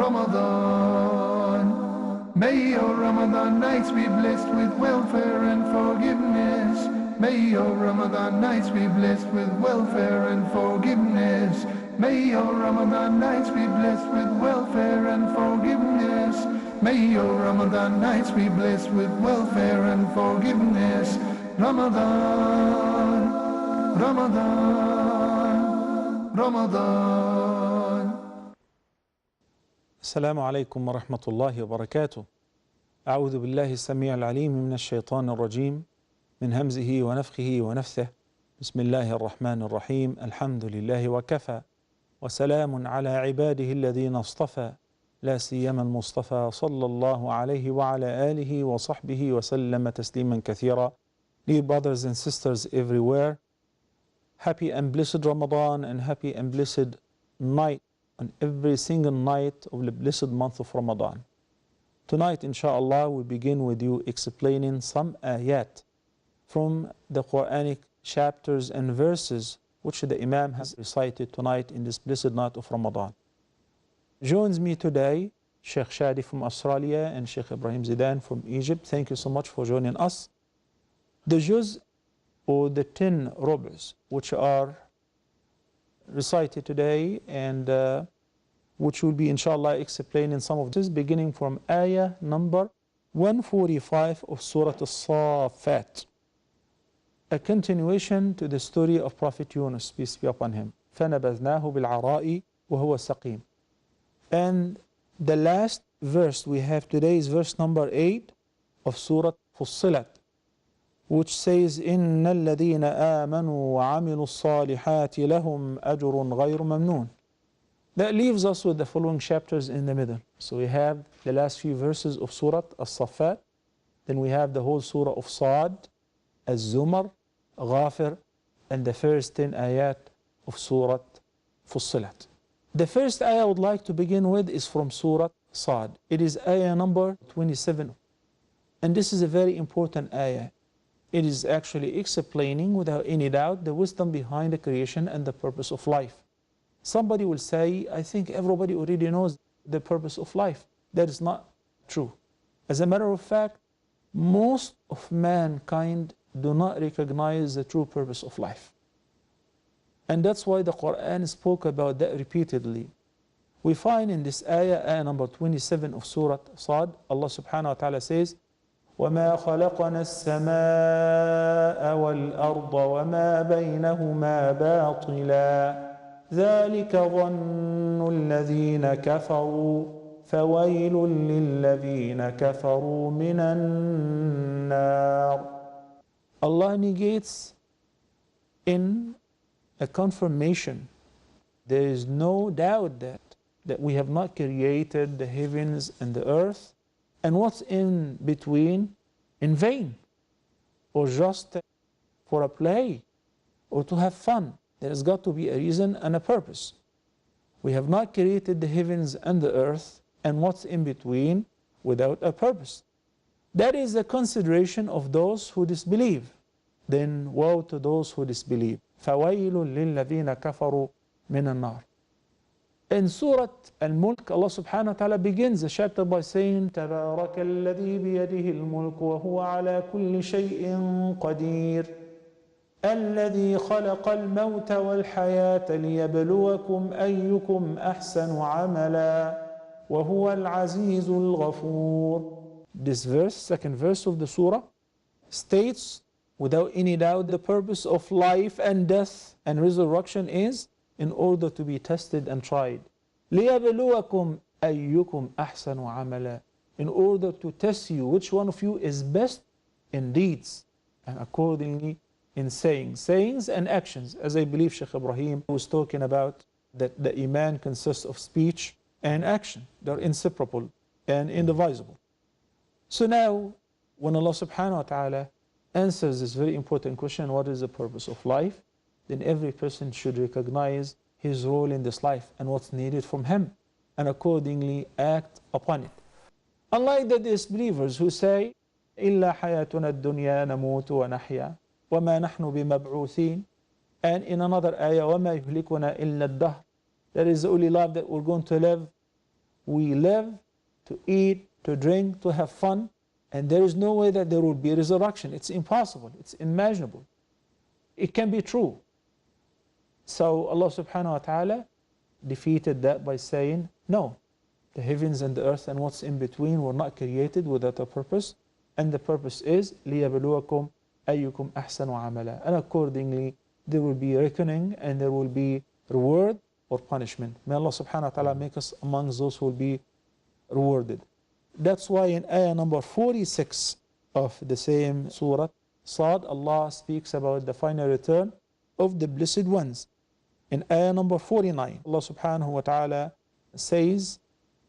Ramadan. May your Ramadan nights be blessed with welfare and forgiveness. May your Ramadan nights be blessed with welfare and forgiveness. May your Ramadan nights be blessed with welfare and forgiveness. May your Ramadan nights be blessed with welfare and forgiveness. Ramadan, Ramadan, Ramadan. السلام عليكم ورحمة الله وبركاته. أعوذ بالله السميع العليم من الشيطان الرجيم من همزه ونفخه ونفثه. بسم الله الرحمن الرحيم. الحمد لله وكفى وسلام على عباده الذين اصطفى لا سيما المصطفى صلى الله عليه وعلى آله وصحبه وسلم تسليما كثيرا. Dear brothers and sisters everywhere, happy and blessed Ramadan and happy and blessed night on every single night of the blessed month of Ramadan. Tonight, inshallah, we begin with you explaining some ayat from the Quranic chapters and verses which the Imam has recited tonight in this blessed night of Ramadan. Joins me today, Shaikh Shadi from Australia and Shaikh Ibrahim Zidan from Egypt. Thank you so much for joining us. The juz or the 10 rubles which are recited today and which will be inshallah explained in some of this, beginning from ayah number 145 of Surah As-Saffat, a continuation to the story of Prophet Yunus, peace be upon him. فَنَبَذْنَاهُ بِالْعَرَاءِ وَهُوَ سَقِيمٌ. And the last verse we have today is verse number 8 of Surah Fussilat, which says, إِنَّ الَّذِينَ آمَنُوا وَعَمِلُوا الصَّالِحَاتِ لَهُمْ أَجْرٌ غَيْرُ مَمْنُونٍ. That leaves us with the following chapters in the middle. So we have the last few verses of Surah As-Saffat, then we have the whole Surah of Sa'd, Az-Zumar, Ghafir, and the first 10 ayat of Surah Fussilat. The first ayah I would like to begin with is from Surah Sa'd. It is ayah number 27. And this is a very important ayah. It is actually explaining without any doubt the wisdom behind the creation and the purpose of life. Somebody will say, I think everybody already knows the purpose of life. That is not true. As a matter of fact, most of mankind do not recognize the true purpose of life. And that's why the Quran spoke about that repeatedly. We find in this ayah number 27 of Surah Sa'd, Allah subhanahu wa ta'ala says, وَمَا خَلَقْنَا السَّمَاءَ وَالْأَرْضَ وَمَا بَيْنَهُمَا بَاطِلًا ذَلِكَ ظَنُّ الَّذِينَ كَفَرُوا فَوَيْلٌ لِلَّذِينَ كَفَرُوا مِنَ النَّارِ. Allah negates in a confirmation. There is no doubt that we have not created the heavens and the earth and what's in between in vain or just for a play or to have fun. There has got to be a reason and a purpose. We have not created the heavens and the earth and what's in between without a purpose. That is the consideration of those who disbelieve. Then woe to those who disbelieve. فَوَيْلٌ لِلَّذِينَ كَفَرُوا مِنَ النَّارِ. In Surah Al-Mulk, Allah subhanahu wa ta'ala begins the chapter by saying, تَبَارَكَ الَّذِي بِيَدِهِ الْمُلْكُ وَهُوَ عَلَى كُلِّ شَيْءٍ قَدِيرٌ الَّذِي خَلَقَ الْمَوْتَ وَالْحَيَاةَ لِيَبْلُوَكُمْ أَيُّكُمْ أَحْسَنُ عَمَلًا وَهُوَ الْعَزِيزُ الْغَفُورُ. This verse, second verse of the surah, states without any doubt the purpose of life and death and resurrection is in order to be tested and tried. لِيَبْلُوَكُمْ أَيُّكُمْ أَحْسَنُ عَمَلًا. In order to test you which one of you is best in deeds and accordingly in sayings and actions. As I believe Shaykh Ibrahim was talking about, that the Iman consists of speech and action. They're inseparable and indivisible. So now, when Allah subhanahu wa ta'ala answers this very important question, what is the purpose of life? Then every person should recognize his role in this life and what's needed from him and accordingly act upon it. Unlike the disbelievers who say, إِلَّا حَيَاتُنَا الدُّنْيَا نَمُوتُ وَنَحْيَا وَمَا نَحْنُ بِمَبْعُوثِينَ. And in another ayah, وَمَا يُهْلِكُنَا إِلَّا الدَّهْرِ. That is the only life that we're going to live we live to eat, to drink, to have fun, and there is no way that there will be resurrection. It's impossible. It's unimaginable. It can be true. So Allah subhanahu wa ta'ala defeated that by saying, no, the heavens and the earth and what's in between were not created without a purpose, and the purpose is لِيَبْلُوَكُمْ أَيُّكُمْ أَحْسَنُ عَمَلًا. And accordingly, there will be reckoning and there will be reward or punishment. May Allah subhanahu wa ta'ala make us amongst those who will be rewarded. That's why in ayah number 46 of the same surah, Sad, Allah speaks about the final return of the blessed ones. In ayah number 49, Allah subhanahu wa ta'ala says,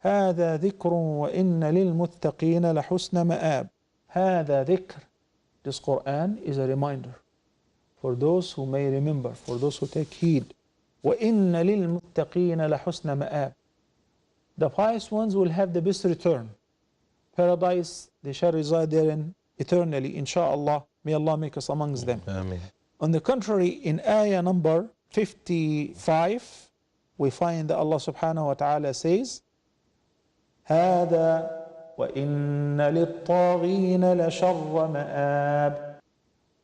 هذا ذكر وإن للمتقين لحسن مآب. هذا ذكر. This Quran is a reminder for those who may remember, for those who take heed. وإن للمتقين لحسن مآب. The pious ones will have the best return. Paradise, they shall reside therein eternally, insha'Allah. May Allah make us amongst them. Amen. On the contrary, in ayah number 55, we find that Allah subhanahu wa ta'ala says, هذا وإن للطاغين لشر مآب.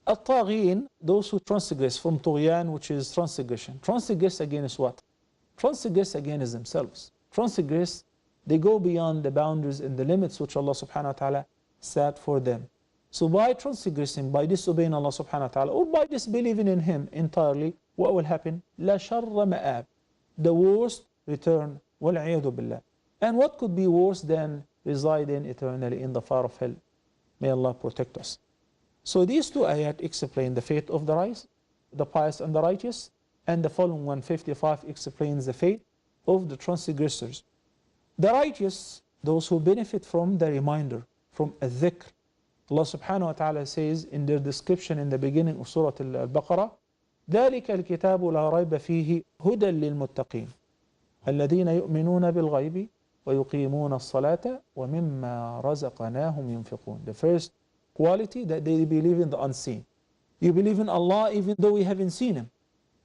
الطاغين, those who transgress from طغيان, which is transgression. Transgress against what? Transgress against themselves. Transgress, they go beyond the boundaries and the limits which Allah subhanahu wa ta'ala set for them. So by transgressing, by disobeying Allah subhanahu wa ta'ala, or by disbelieving in Him entirely, what will happen? لا شر مآب. The worst return. وَالْعِيَذُ بِاللَّهِ. And what could be worse than residing eternally in the fire of hell? May Allah protect us. So these two ayat explain the fate of the pious and the righteous, and the following 155 explains the fate of the transgressors. The righteous, those who benefit from the reminder, from a dhikr. Allah subhanahu wa ta'ala says in their description in the beginning of Surah Al-Baqarah, ذَلِكَ الْكِتَابُ لَا رَيْبَ فِيهِ هُدًى لِلْمُتَّقِينَ الَّذِينَ يُؤْمِنُونَ بِالْغَيْبِ وَيُقِيمُونَ الصَّلَاةَ وَمِمَّا رَزَقْنَاهُمْ يُنْفِقُونَ. The first quality, that they believe in the unseen. You believe in Allah even though we haven't seen Him.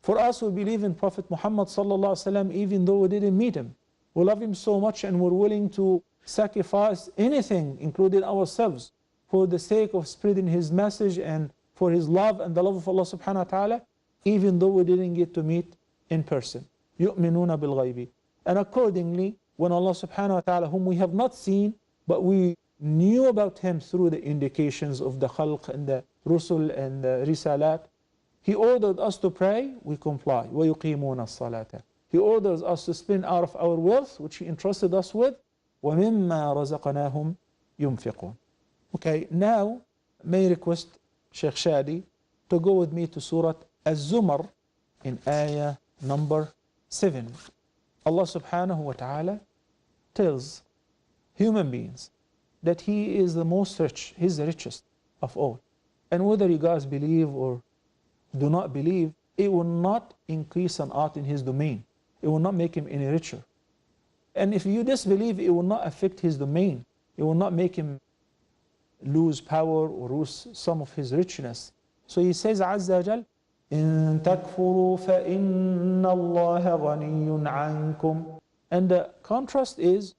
For us, we believe in Prophet Muhammad sallallahu alaihi wasallam even though we didn't meet him. We love him so much and we're willing to sacrifice anything, including ourselves, for the sake of spreading his message and for his love and the love of Allah subhanahu wa ta'ala, even though we didn't get to meet in person. يُؤْمِنُونَ بِالْغَيْبِ. And accordingly, when Allah subhanahu wa ta'ala, whom we have not seen, but we knew about him through the indications of the khalq and the rusul and the risalat, he ordered us to pray, we comply. وَيُقِيمُونَ الصَّلَاةَ. He orders us to spend out of our wealth, which he entrusted us with. وَمِمَّا رَزَقَنَاهُمْ يُنْفِقُونَ. Okay, now may I request Shaykh Shadi to go with me to Surah Az-Zumar in ayah number 7. Allah subhanahu wa ta'ala tells human beings that He is the most rich, He's the richest of all. And whether you guys believe or do not believe, it will not increase an art in His domain. It will not make Him any richer. And if you disbelieve, it will not affect His domain. It will not make Him lose power or lose some of His richness. So He says, Azza wa Jal, إِن تَكْفُرُوا فَإِنَّ اللَّهَ غَنِيٌّ عَنْكُمْ. And the contrast is,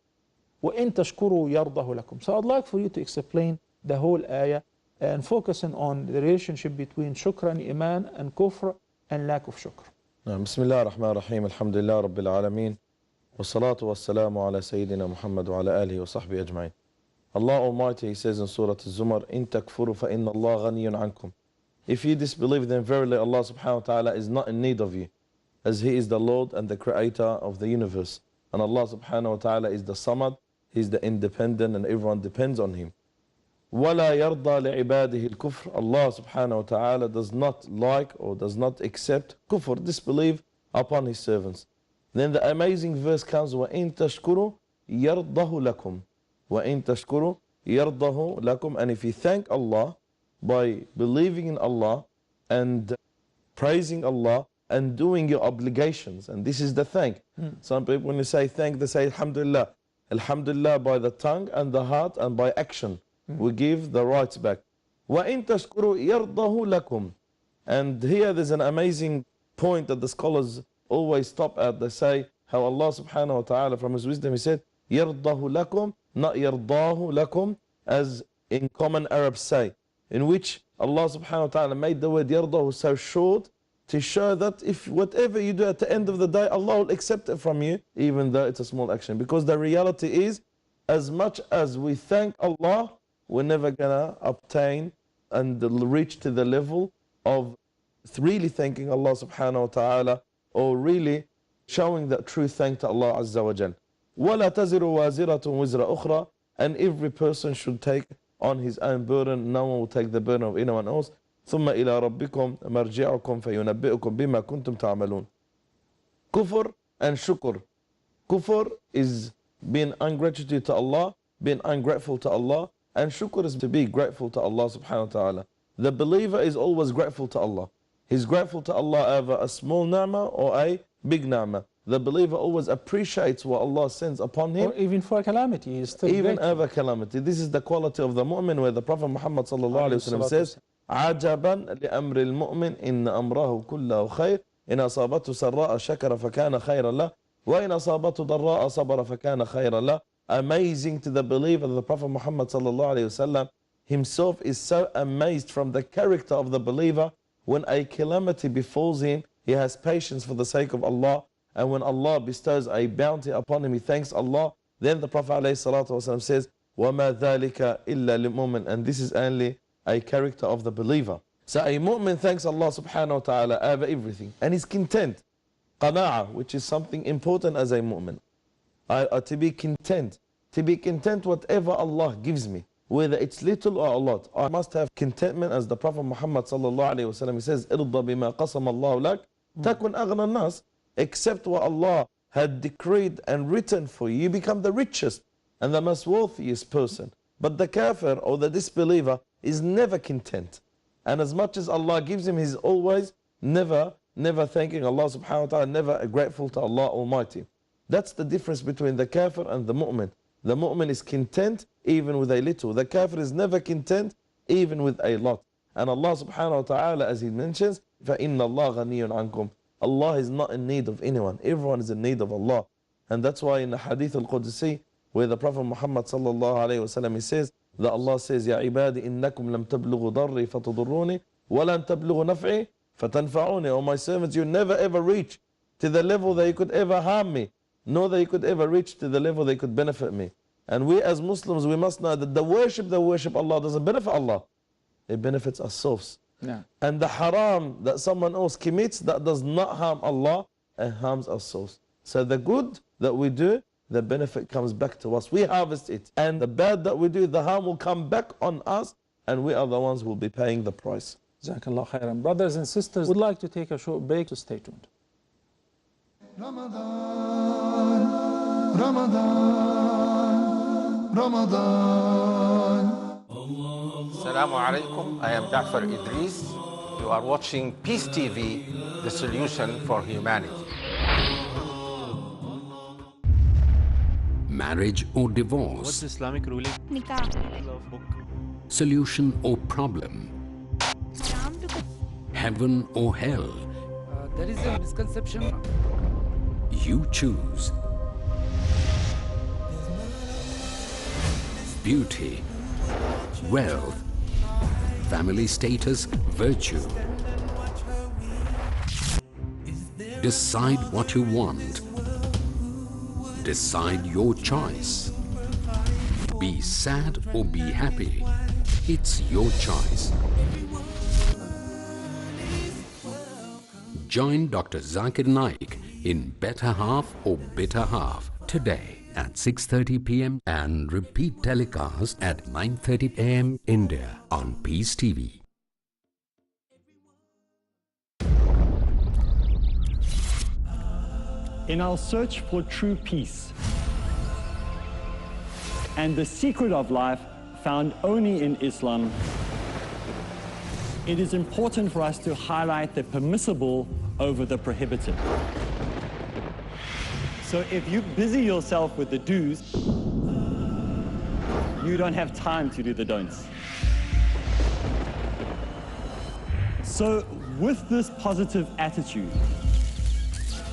وَإِن تَشْكُرُوا يَرْضَهُ لَكُمْ. So I'd like for you to explain the whole ayah and focusing on the relationship between shukr and iman and kufr and lack of shukr. بسم الله الرحمن الرحيم الحمد لله رب العالمين والصلاة والسلام على سيدنا محمد وعلى آله وصحبه أجمعين. Allah Almighty, He says in Surah Az-Zumar, إِن تَكْفُرُوا فَإِنَّ اللَّهَ غَنِيٌّ عَنْكُمْ. If you disbelieve, then verily Allah subhanahu wa ta'ala is not in need of you, as He is the Lord and the Creator of the universe. And Allah subhanahu wa ta'ala is the Samad, He is the independent, and everyone depends on Him. وَلَا يَرْضَى لِعِبَادِهِ الْكُفْرِ. Allah subhanahu wa ta'ala does not like or does not accept kufr, disbelief upon His servants. Then the amazing verse comes, وَإِن تَشْكُرُوا يَرْضَهُ لَكُمْ. وَإِن تَشْكُرُوا يَرْضَهُ لَكُمْ. And if you thank Allah by believing in Allah and praising Allah and doing your obligations, and this is the thank. Some people, when you say thank, they say Alhamdulillah. Alhamdulillah by the tongue and the heart and by action. We give the rights back. وَإِن تَشْكُرُوا يَرْضَهُ لَكُمْ. And here there's an amazing point that the scholars always stop at. They say how Allah subhanahu wa ta'ala from His wisdom, He said, يرضه لكم, not يرضاه لكم, as in common Arabs say, in which Allah subhanahu wa ta'ala made the word يرضه so short to show that if whatever you do at the end of the day, Allah will accept it from you, even though it's a small action. Because the reality is, as much as we thank Allah, we're never gonna obtain and reach to the level of really thanking Allah subhanahu wa ta'ala, or really showing that true thank to Allah azza wa jal. وَلَا تَزِرُ وَازِرَةٌ وِزْرَ أُخْرَى, and every person should take on his own burden. No one will take the burden of anyone else. ثُمَّ إِلَىٰ رَبِّكُمْ مَرْجِعُكُمْ فَيُنَبِّئُكُمْ بِمَا كُنْتُمْ تَعْمَلُونَ. Kufr and shukr. Kufr is being ungratitude to Allah, being ungrateful to Allah, and shukr is to be grateful to Allah subhanahu wa ta'ala. The believer is always grateful to Allah. He's grateful to Allah over a small ni'mah or a big ni'mah. The believer always appreciates what Allah sends upon him. Or even for a calamity, he is still even grateful. over calamity. This is the quality of the mu'min, where the Prophet Muhammad sallallahu alayhi wa sallam says, عَجَبًا لِأَمْرِ الْمُؤْمِنِ إِنَّ أَمْرَهُ كُلَّهُ خَيْرٌ إِنْ أَصَابَتْهُ سَرَّاءَ شَكَرَ فَكَانَ خَيْرًا لَهُ وَإِنْ أَصَابَتْهُ ضَرَّاءَ صَبَرَ فَكَانَ خَيْرًا لَهُ. Amazing to the believer, the Prophet Muhammad sallallahu alayhi wa sallam himself is so amazed from the character of the believer. When a calamity befalls him, he has patience for the sake of Allah. And when Allah bestows a bounty upon him, he thanks Allah. Then the Prophet ﷺ says, وَمَا ذَلِكَ إِلَّا لِلْمُؤْمِنِ, and this is only a character of the believer. So a mu'min thanks Allah subhanahu wa ta'ala over everything, and is content. Qana'ah, which is something important as a mu'min. To be content. To be content whatever Allah gives me, whether it's little or a lot. I must have contentment, as the Prophet Muhammad sallallahu alayhi wa sallam, he says, إِرْضَ بِمَا قَسَمَ اللَّهُ لَكَ تَكُنْ أَغْنَى النَّاسِ. Accept what Allah had decreed and written for you, you become the richest and the most wealthiest person. But the kafir or the disbeliever is never content. And as much as Allah gives him, he's always never thanking Allah subhanahu wa ta'ala, never grateful to Allah Almighty. That's the difference between the kafir and the mu'min. The mu'min is content even with a little. The kafir is never content even with a lot. And Allah subhanahu wa ta'ala, as he mentions, فَإِنَّ اللَّهَ غَنِيٌّ عَنْكُمْ. Allah is not in need of anyone. Everyone is in need of Allah. And that's why in the Hadith al-Qudsi, where the Prophet Muhammad sallallahu alayhi wa sallam, he says that Allah says, يَا عِبَادِ إِنَّكُمْ لَمْ تَبْلُغُوا ضَرِّي فَتَضُرُّونِي وَلَمْ تَبْلُغُوا نَفْعِي فَتَنْفَعُونِي. O my servants, you never ever reach to the level that you could ever harm me, nor that you could ever reach to the level that you could benefit me. And we as Muslims, we must know that the worship Allah doesn't benefit Allah. It benefits ourselves. Yeah. And the haram that someone else commits, that does not harm Allah and harms ourselves. So the good that we do, the benefit comes back to us. We harvest it. And the bad that we do, the harm will come back on us, and we are the ones who will be paying the price. Jazakallah khairan. Brothers and sisters, would like to take a short break, so stay tuned. Ramadan, Ramadan, Ramadan. Assalamu alaikum. I am Ja'far Idris. You are watching Peace TV, the solution for humanity. Marriage or divorce? What's Islamic ruling? Nikah. Solution or problem? Heaven or hell? There is a misconception. You choose. Beauty, wealth, family status, virtue. Decide what you want. Decide your choice. Be sad or be happy. It's your choice. Join Dr. Zakir Naik in Better Half or Bitter Half today at 6:30 p.m. and repeat telecast at 9:30 a.m. India on Peace TV. In our search for true peace and the secret of life found only in Islam, it is important for us to highlight the permissible over the prohibited. So if you busy yourself with the do's, you don't have time to do the don'ts. So with this positive attitude,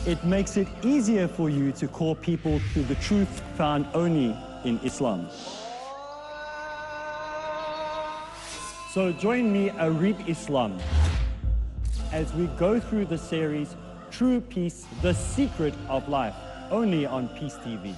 It makes it easier for you to call people to the truth found only in Islam. So join me, Arib Islam, as we go through the series True Peace, The Secret of Life, only on Peace TV.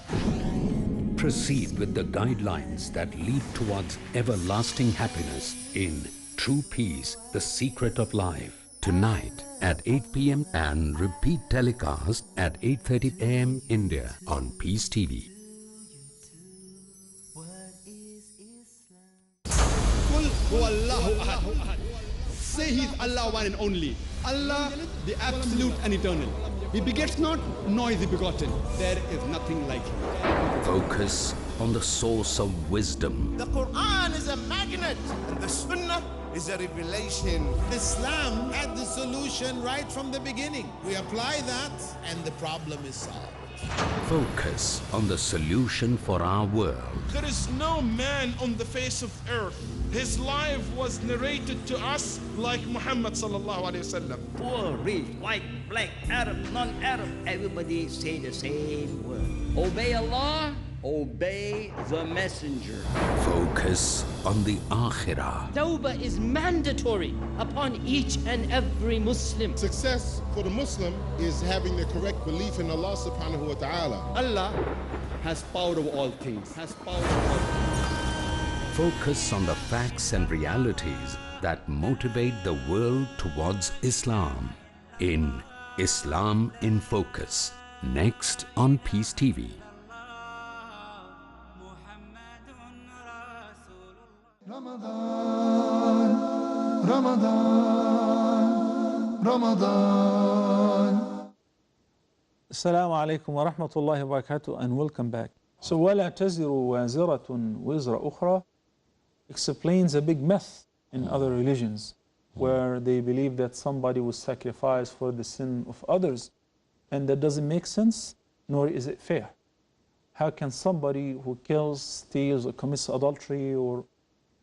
Proceed with the guidelines that lead towards everlasting happiness in True Peace, The Secret of Life. Tonight at 8 p.m. and repeat telecast at 8:30 a.m. India on Peace TV. Say He's Allah one and only. Allah, the absolute and eternal. He begets not, nor is he begotten. There is nothing like him. Focus on the source of wisdom. The Quran is a magnet, and the Sunnah is a revelation. Islam had the solution right from the beginning. We apply that, and the problem is solved. Focus on the solution for our world. There is no man on the face of earth. His life was narrated to us like Muhammad sallallahu alaihi wasallam. Poor, rich, white, black, Arab, non-Arab, everybody say the same word. Obey Allah, obey the messenger. Focus on the Akhirah. Tawbah is mandatory upon each and every Muslim. Success for the Muslim is having the correct belief in Allah subhanahu wa ta'ala. Allah has power over all things. Focus on the facts and realities that motivate the world towards Islam in Islam in Focus, next on Peace TV. Ramadan, Ramadan, Ramadan. Assalamu alaikum wa rahmatullahi wa barakatuh, and welcome back. So, وَلَا تَزِرُ وَازِرَةٌ وِزْرَ أُخْرَى explains a big myth in other religions where they believe that somebody was sacrificed for the sin of others, and that doesn't make sense, nor is it fair. How can somebody who kills, steals, or commits adultery, or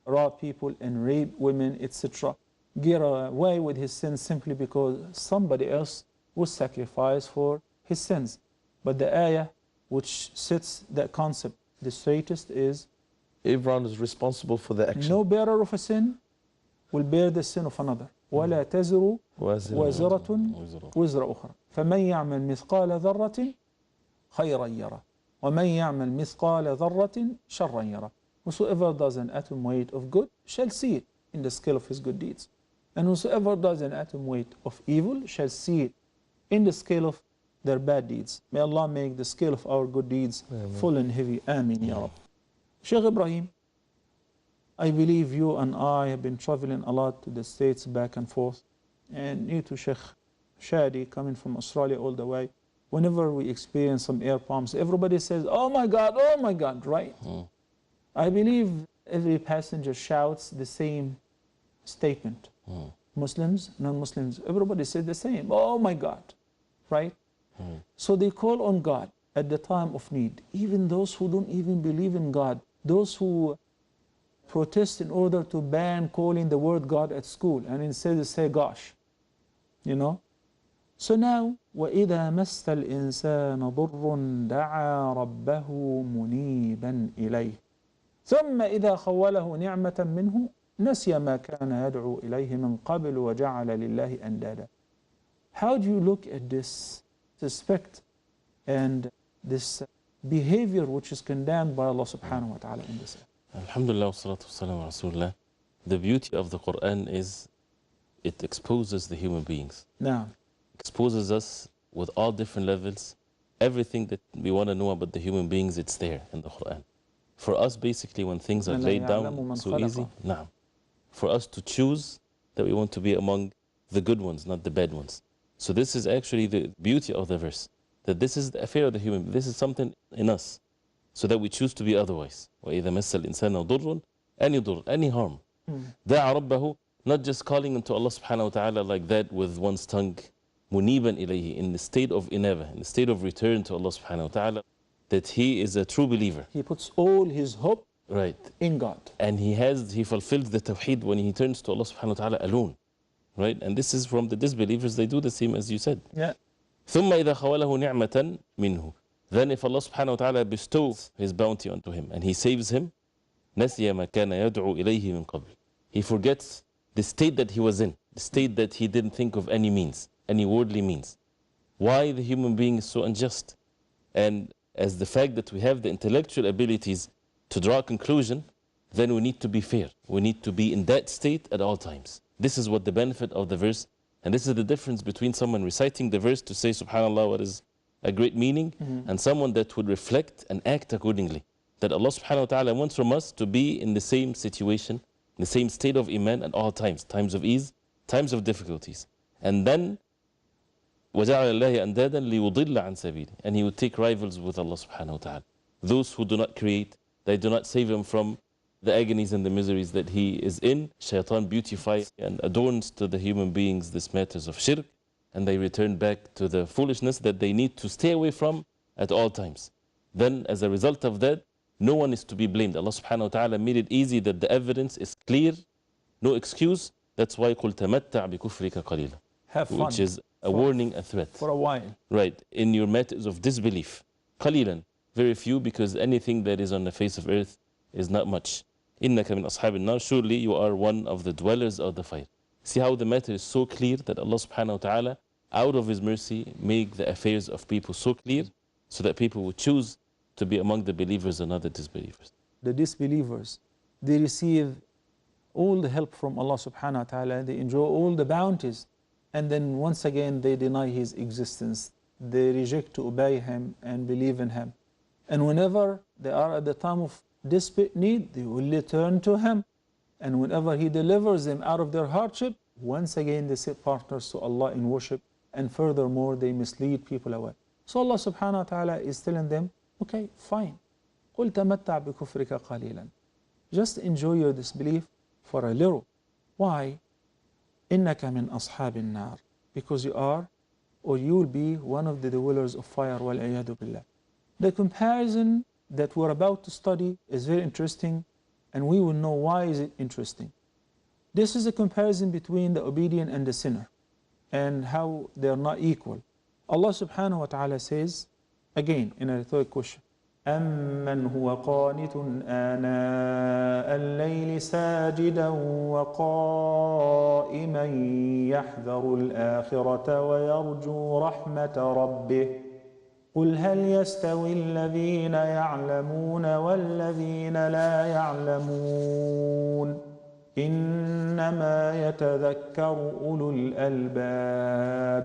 rob people and rape women, etc., get away with his sins simply because somebody else was sacrificed for his sins? But the ayah which sets that concept the straightest is everyone is responsible for the action. No bearer of a sin will bear the sin of another. وَلَا تَزِرُ وَازِرَةٌ وِزْرَ أُخْرَى فَمَنْ يَعْمَلْ مِثْقَالَ ذَرَّةٍ خَيْرًا يَرَى وَمَنْ يَعْمَلْ مِثْقَالَ ذَرَّةٍ شَرًّا يَرَى. Whosoever does an atom weight of good shall see it in the scale of his good deeds. And whosoever does an atom weight of evil shall see it in the scale of their bad deeds. May Allah make the scale of our good deeds full and heavy. Ameen, Ya Rab. Shaykh Ibrahim, I believe you and I have been traveling a lot to the States back and forth. And you too, Shaykh Shadi, coming from Australia all the way. Whenever we experience some air pumps, everybody says, oh my God, right? I believe every passenger shouts the same statement. Muslims, non-Muslims, everybody says the same, oh my God, right? So they call on God at the time of need. Even those who don't even believe in God, those who protest in order to ban calling the word God at school, and instead they say gosh, you know? So now, وَإِذَا مَسَّ الْإِنسَانَ ضُرٌّ دَعَا رَبَّهُ مُنِيبًا إِلَيْهِ ثُمَّ إِذَا خَوَّلَهُ نِعْمَةً مِّنْهُ نَسِيَ مَا كَانَ يَدْعُو إِلَيْهِ مِنْ قَبْلُ وَجَعَلَ لِلَّهِ أَنْدَادًا. How do you look at this aspect and this behavior which is condemned by Allah subhanahu wa ta'ala in this? Alhamdulillah wa salatu wa salam wa rasulullah. The beauty of the Quran is it exposes the human beings. Now, exposes us with all different levels. Everything that we want to know about the human beings, it's there in the Quran. For us, basically, when things are laid down so easy, for us to choose that we want to be among the good ones, not the bad ones. So this is actually the beauty of the verse, that this is the affair of the human, this is something in us, so that we choose to be otherwise. وَإِذَا مَسَّ الْإِنسَانَ ضُرٌّ, any harm. دَعَ رَبَّهُ, not just calling unto Allah subhanahu wa ta'ala like that with one's tongue, مُنِيبًا إِلَيْهِ, in the state of inaba, in the state of return to Allah subhanahu wa ta'ala, that he is a true believer. He puts all his hope in God. And he fulfills the tawheed when he turns to Allah subhanahu wa ta'ala alone. Right? And this is from the disbelievers, they do the same as you said. Yeah. ثم إذا خوله نعمة منه. Then if Allah subhanahu wa ta'ala bestows his bounty onto him and he saves him, نسي ما كان يدعو إليه من قبل. He forgets the state that he was in, the state that he didn't think of any means, any worldly means. Why the human being is so unjust? And as the fact that we have the intellectual abilities to draw a conclusion, then we need to be fair. We need to be in that state at all times. This is what the benefit of the verse, and this is the difference between someone reciting the verse to say, subhanAllah, what is a great meaning, and someone that would reflect and act accordingly. That Allah subhanahu wa ta'ala wants from us to be in the same situation, the same state of iman at all times, times of ease, times of difficulties. And then, وَجَعَلَ اللَّهِ أَنْدَادًا لِيُضِلَّ عَنْ سَبِيلِهِ. And he would take rivals with Allah subhanahu wa ta'ala. Those who do not create, they do not save him from the agonies and the miseries that he is in. Shaitan beautifies and adorns to the human beings this matters of shirk, and they return back to the foolishness that they need to stay away from at all times. Then as a result of that, no one is to be blamed. Allah subhanahu wa ta'ala made it easy that the evidence is clear, no excuse. That's why قُلْ تَمَتَّعْ بِكُفْرِكَ قَلِيلًا, have fun, which is a warning, a threat. For a while. Right, in your matters of disbelief. قَلِيلًا, very few, because anything that is on the face of earth is not much. إِنَّكَ مِنْ أَصْحَابِ النَّارِ, surely you are one of the dwellers of the fire. See how the matter is so clear that Allah subhanahu wa ta'ala, out of His mercy, make the affairs of people so clear so that people would choose to be among the believers and not the disbelievers. The disbelievers, they receive all the help from Allah subhanahu wa ta'ala, they enjoy all the bounties, and then once again they deny His existence. They reject to obey Him and believe in Him. And whenever they are at the time of desperate need, they will turn to Him. And whenever He delivers them out of their hardship, once again they set partners to Allah in worship, and furthermore they mislead people away. So Allah subhanahu wa ta'ala is telling them, okay, fine. قُلْ تَمَتَّعْ بِكُفْرِكَ قَلِيلًا. Just enjoy your disbelief for a little. Why? إِنَّكَ مِنْ أَصْحَابِ النَّارِ. Because you are, or you will be, one of the dwellers of fire. وَالْعِيَاذُ بِاللَّهِ. The comparison that we're about to study is very interesting, and we will know why is it interesting. This is a comparison between the obedient and the sinner, and how they are not equal. Allah subhanahu wa ta'ala says, again in a rhetoric question, أَمَّنْ هُوَ قَانِتٌ آنَاءَ اللَّيْلِ سَاجِدًا وَقَائِمًا يَحْذَرُ الْآخِرَةَ وَيَرْجُو رَحْمَةَ رَبِّهِ قُلْ هَلْ يَسْتَوِي الَّذِينَ يَعْلَمُونَ وَالَّذِينَ لَا يَعْلَمُونَ إِنَّمَا يَتَذَكَّرُ أُولُو الْأَلْبَابِ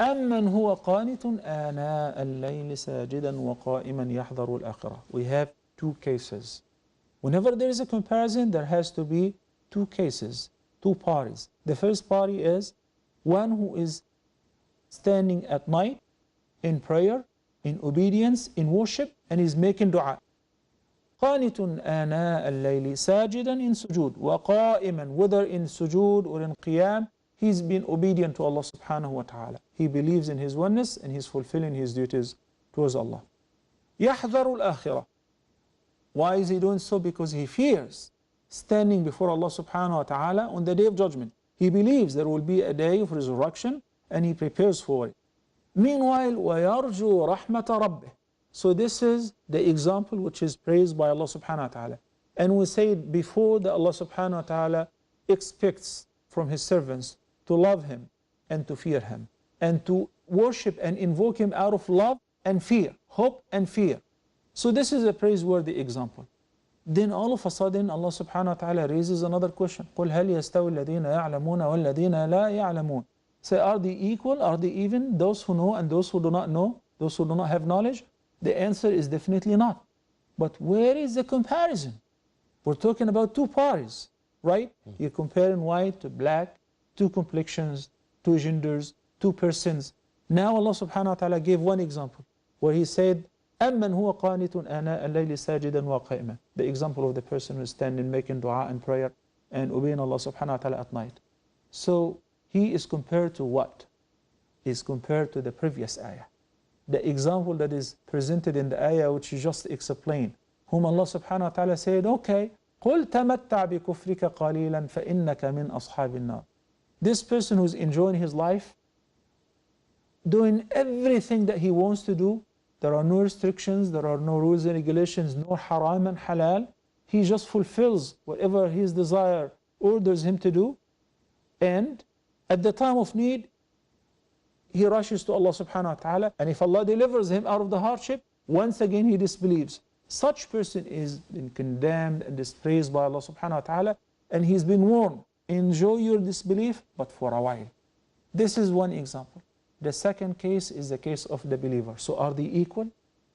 أَمَّنْ هُوَ قَانِتٌ آنَاءَ اللَّيْلِ سَاجِدًا وَقَائِمًا يَحْذَرُ الْآخِرَةَ. We have two cases. Whenever there is a comparison, there has to be two cases, two parties. The first party is one who is standing at night in prayer, in obedience, in worship, and is making dua. قَانِتٌ آنَاءَ اللَّيْلِ سَاجِدًا in sujood, وَقَائِمًا, whether in sujood or in qiyam, he's been obedient to Allah subhanahu wa ta'ala. He believes in His oneness and he's fulfilling his duties towards Allah. يَحْذَرُ الْآخِرَةِ. Why is he doing so? Because he fears standing before Allah subhanahu wa ta'ala on the day of judgment. He believes there will be a day of resurrection and he prepares for it. Meanwhile, وَيَرْجُو رَحْمَةَ رَبِّهِ. So this is the example which is praised by Allah subhanahu wa ta'ala. And we said before that Allah subhanahu wa ta'ala expects from His servants to love Him and to fear Him, and to worship and invoke Him out of love and fear, hope and fear. So this is a praiseworthy example. Then all of a sudden Allah subhanahu wa ta'ala raises another question. قُلْ هَلْ يَسْتَوِي الَّذِينَ يَعْلَمُونَ وَالَّذِينَ لَا يَعْلَمُونَ. Say, are they equal? Are they even? Those who know and those who do not know? Those who do not have knowledge? The answer is definitely not. But where is the comparison? We're talking about two parties, right? You're comparing white to black, two complexions, two genders, two persons. Now Allah subhanahu wa ta'ala gave one example where He said, أَمَّنْ هُوَ قَانِتٌ آنَاءَ اللَّيْلِ سَاجِدًا وَقَائِمًا. The example of the person who is standing making dua and prayer and obeying Allah subhanahu wa ta'ala at night. So he is compared to what? He is compared to the previous ayah. The example that is presented in the ayah which you just explained, whom Allah subhanahu wa ta'ala said, okay, قُلْ تَمَتَّعْ بِكُفْرِكَ قَلِيلًا فَإِنَّكَ مِنْ أَصْحَابِ النَّارِ. This person who's enjoying his life doing everything that he wants to do. There are no restrictions, there are no rules and regulations, no haram and halal. He just fulfills whatever his desire orders him to do. And at the time of need, he rushes to Allah subhanahu wa ta'ala. And if Allah delivers him out of the hardship, once again he disbelieves. Such person is been condemned and dispraised by Allah subhanahu wa ta'ala. And he's been warned, enjoy your disbelief, but for a while. This is one example. The second case is the case of the believer. So are they equal?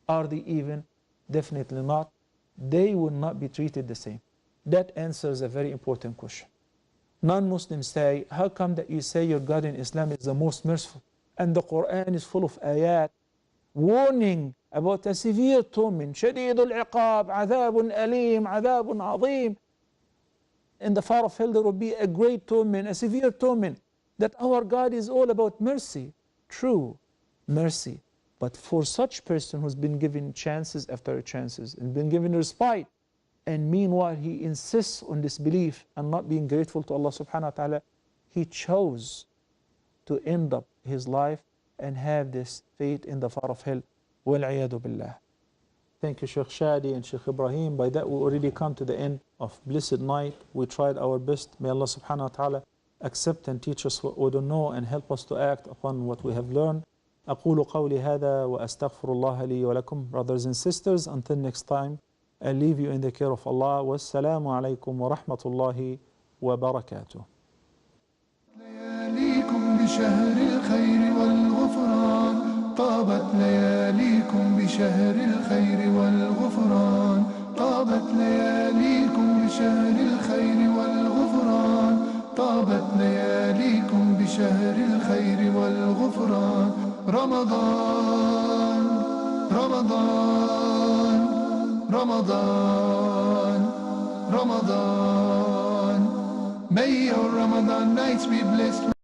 Are they even? Definitely not. They will not be treated the same. That answers a very important question. Non-Muslims say, how come that you say your God in Islam is the most merciful? And the Quran is full of ayat warning about a severe torment. شَدِيدُ الْعِقَابِ عَذَابٌ أَلِيمٌ عَذَابٌ عَظِيم. In the fire of hell there will be a great torment, a severe torment. That our God is all about mercy. True, mercy. But for such person who's been given chances after chances and been given respite, and meanwhile he insists on disbelief and not being grateful to Allah subhanahu wa ta'ala, he chose to end up his life and have this fate in the fire of hell. Wal-'iyadu billah. Thank you, Shaykh Shadi and Shaykh Ibrahim. By that we already come to the end of blessed night. We tried our best. May Allah subhanahu wa ta'ala accept and teach us what we don't know and help us to act upon what we have learned. أقول قولي هذا وأستغفر الله لي ولكم. Brothers and sisters, until next time, I leave you in the care of Allah. والسلام عليكم ورحمة الله وبركاته. لياليكم بشهر الخير والغفران طابت لياليكم بشهر الخير والغفران طابت لياليكم بشهر الخير والغفران طابت لياليكم بشهر الخير والغفران رمضان رمضان رمضان رمضان May your Ramadan nights be blessed